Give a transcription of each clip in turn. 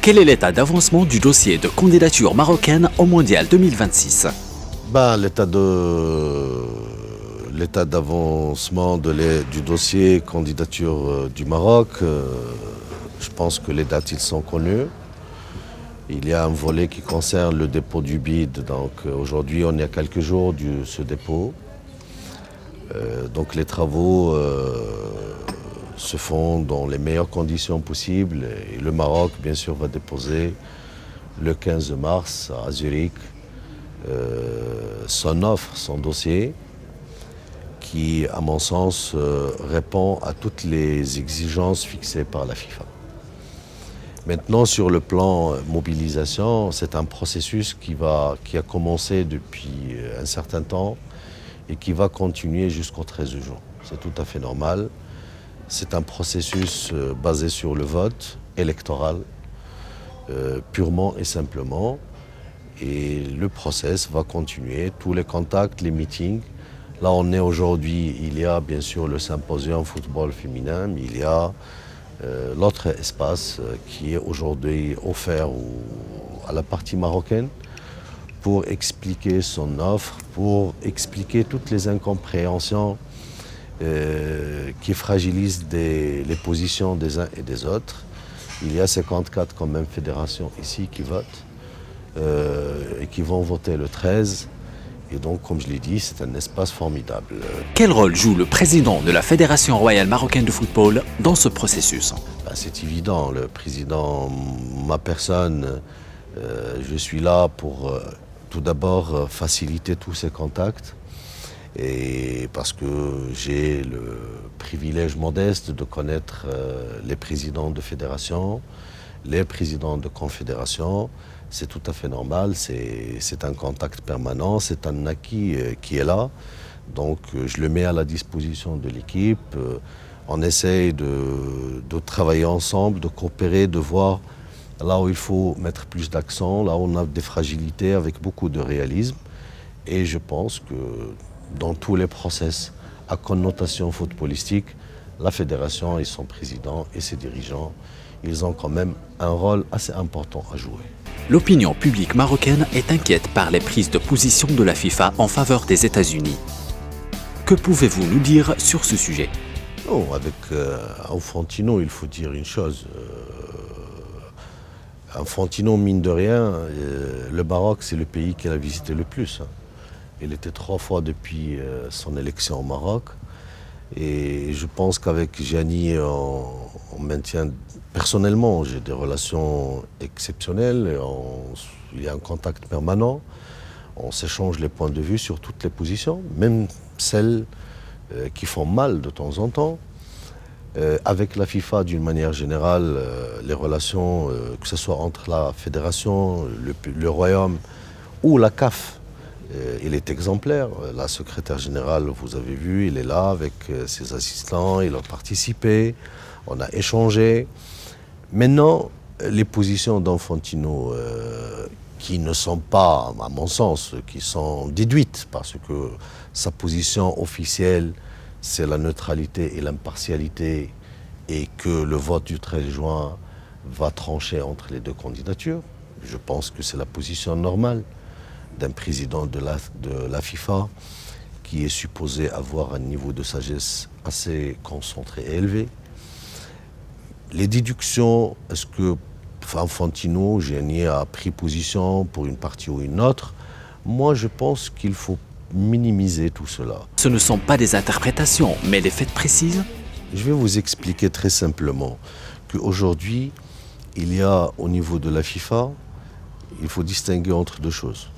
quel est l'état d'avancement du dossier de candidature marocaine au Mondial 2026? L'état d'avancement du dossier candidature du Maroc, je pense que les dates ils sont connues. Il y a un volet qui concerne le dépôt du bid, donc aujourd'hui on est à quelques jours de ce dépôt. Donc les travaux se font dans les meilleures conditions possibles et le Maroc bien sûr va déposer le 15 mars à Zurich son offre, son dossier qui à mon sens répond à toutes les exigences fixées par la FIFA. Maintenant sur le plan mobilisation, c'est un processus qui a commencé depuis un certain temps et qui va continuer jusqu'au 13 juin. C'est tout à fait normal. C'est un processus basé sur le vote électoral, purement et simplement. Et le process va continuer, tous les contacts, les meetings. Là, on est aujourd'hui, il y a bien sûr le symposium football féminin, mais il y a l'autre espace qui est aujourd'hui offert à la partie marocaine pour expliquer son offre, pour expliquer toutes les incompréhensions qui fragilisent les positions des uns et des autres. Il y a 54 quand même fédérations ici qui votent et qui vont voter le 13. Et donc, comme je l'ai dit, c'est un espace formidable. Quel rôle joue le président de la Fédération royale marocaine de football dans ce processus? C'est évident, le président, ma personne, je suis là pour tout d'abord faciliter tous ces contacts. Et parce que j'ai le privilège modeste de connaître les présidents de fédération, les présidents de confédération. C'est tout à fait normal, c'est un contact permanent, c'est un acquis qui est là. Donc je le mets à la disposition de l'équipe. On essaye de travailler ensemble, de coopérer, de voir là où il faut mettre plus d'accent, là où on a des fragilités avec beaucoup de réalisme. Et je pense que dans tous les process à connotation footballistique, la fédération et son président et ses dirigeants, ils ont quand même un rôle assez important à jouer. L'opinion publique marocaine est inquiète par les prises de position de la FIFA en faveur des États-Unis. Que pouvez-vous nous dire sur ce sujet? Non, avec Infantino, il faut dire une chose. Infantino, mine de rien, le Maroc, c'est le pays qu'il a visité le plus. Il était 3 fois depuis son élection au Maroc. Et je pense qu'avec Gianni, on maintient... Personnellement, j'ai des relations exceptionnelles. Il y a un contact permanent. On s'échange les points de vue sur toutes les positions, même celles qui font mal de temps en temps. Avec la FIFA, d'une manière générale, les relations, que ce soit entre la fédération, le royaume ou la CAF, il est exemplaire. La secrétaire générale, vous avez vu, il est là avec ses assistants, il a participé, on a échangé. Maintenant, les positions d'Infantino qui ne sont pas, à mon sens, qui sont déduites parce que sa position officielle, c'est la neutralité et l'impartialité et que le vote du 13 juin va trancher entre les deux candidatures. Je pense que c'est la position normale d'un président de la FIFA qui est supposé avoir un niveau de sagesse assez concentré et élevé. Les déductions, est-ce que Infantino, Gianni a pris position pour une partie ou une autre? Moi, je pense qu'il faut minimiser tout cela. Ce ne sont pas des interprétations, mais des faits précis. Je vais vous expliquer très simplement qu'aujourd'hui, il y a au niveau de la FIFA, il faut distinguer entre deux choses.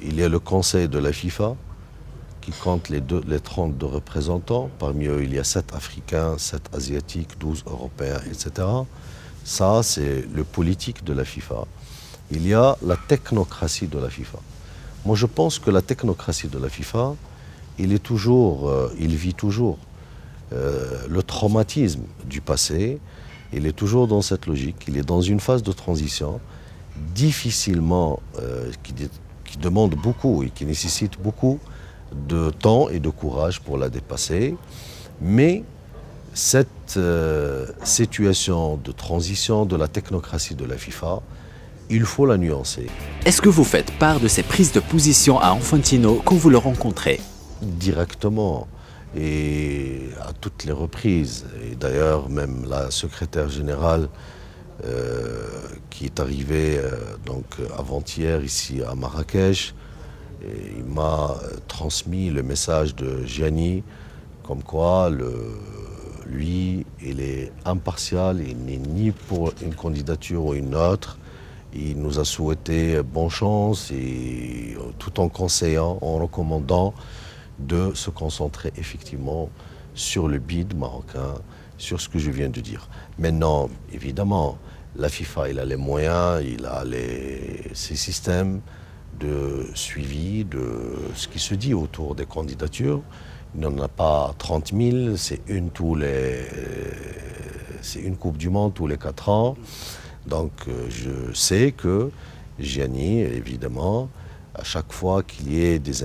Il y a le conseil de la FIFA qui compte les 32 représentants. Parmi eux, il y a 7 Africains, 7 Asiatiques, 12 Européens, etc. Ça, c'est le politique de la FIFA. Il y a la technocratie de la FIFA. Moi, je pense que la technocratie de la FIFA, il vit toujours le traumatisme du passé. Il est toujours dans cette logique. Il est dans une phase de transition difficilement, qui demande beaucoup et qui nécessite beaucoup de temps et de courage pour la dépasser. Mais cette situation de transition de la technocratie de la FIFA, il faut la nuancer. Est-ce que vous faites part de ces prises de position à Infantino quand vous le rencontrez? Directement et à toutes les reprises. Et d'ailleurs, même la secrétaire générale qui est arrivée donc avant-hier ici à Marrakech, et il m'a transmis le message de Gianni comme quoi lui, il est impartial, il n'est ni pour une candidature ou une autre. Il nous a souhaité bonne chance et tout en conseillant, en recommandant de se concentrer effectivement sur le bid marocain, sur ce que je viens de dire. Maintenant, évidemment, la FIFA, il a les moyens, il a ses systèmes de suivi de ce qui se dit autour des candidatures. Il n'en a pas 30 000, c'est une Coupe du Monde tous les 4 ans. Donc je sais que Gianni, évidemment, à chaque fois qu'il y ait des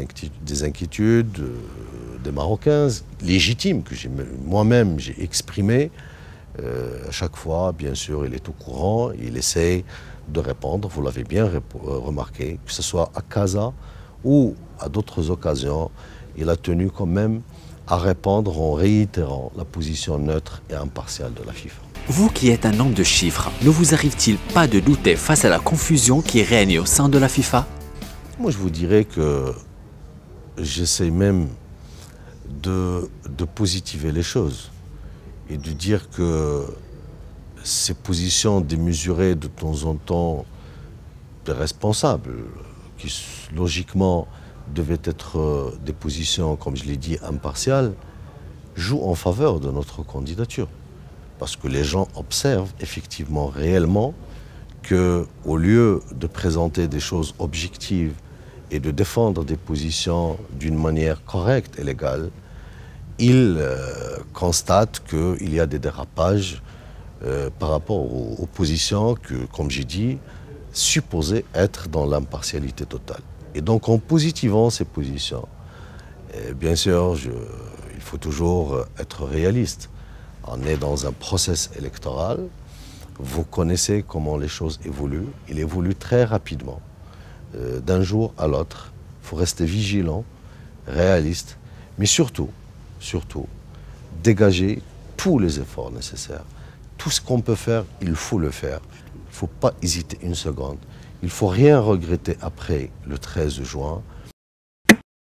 inquiétudes des Marocains légitimes que moi-même j'ai exprimées, à chaque fois, bien sûr, il est au courant, il essaie de répondre. Vous l'avez bien remarqué, que ce soit à Casa ou à d'autres occasions, il a tenu quand même à répondre en réitérant la position neutre et impartiale de la FIFA. Vous qui êtes un homme de chiffres, ne vous arrive-t-il pas de douter face à la confusion qui règne au sein de la FIFA? Moi, je vous dirais que j'essaie même de positiver les choses et de dire que ces positions démesurées de temps en temps des responsables, qui logiquement devaient être des positions, comme je l'ai dit, impartiales, jouent en faveur de notre candidature. Parce que les gens observent effectivement, réellement, qu'au lieu de présenter des choses objectives et de défendre des positions d'une manière correcte et légale, ils constatent qu'il y a des dérapages par rapport aux positions que, comme j'ai dit, supposées être dans l'impartialité totale. Et donc en positivant ces positions, bien sûr, il faut toujours être réaliste. On est dans un processus électoral, vous connaissez comment les choses évoluent, il évolue très rapidement, d'un jour à l'autre. Il faut rester vigilant, réaliste, mais surtout, dégager tous les efforts nécessaires. Tout ce qu'on peut faire, il faut le faire. Il ne faut pas hésiter une seconde. Il ne faut rien regretter après le 13 juin.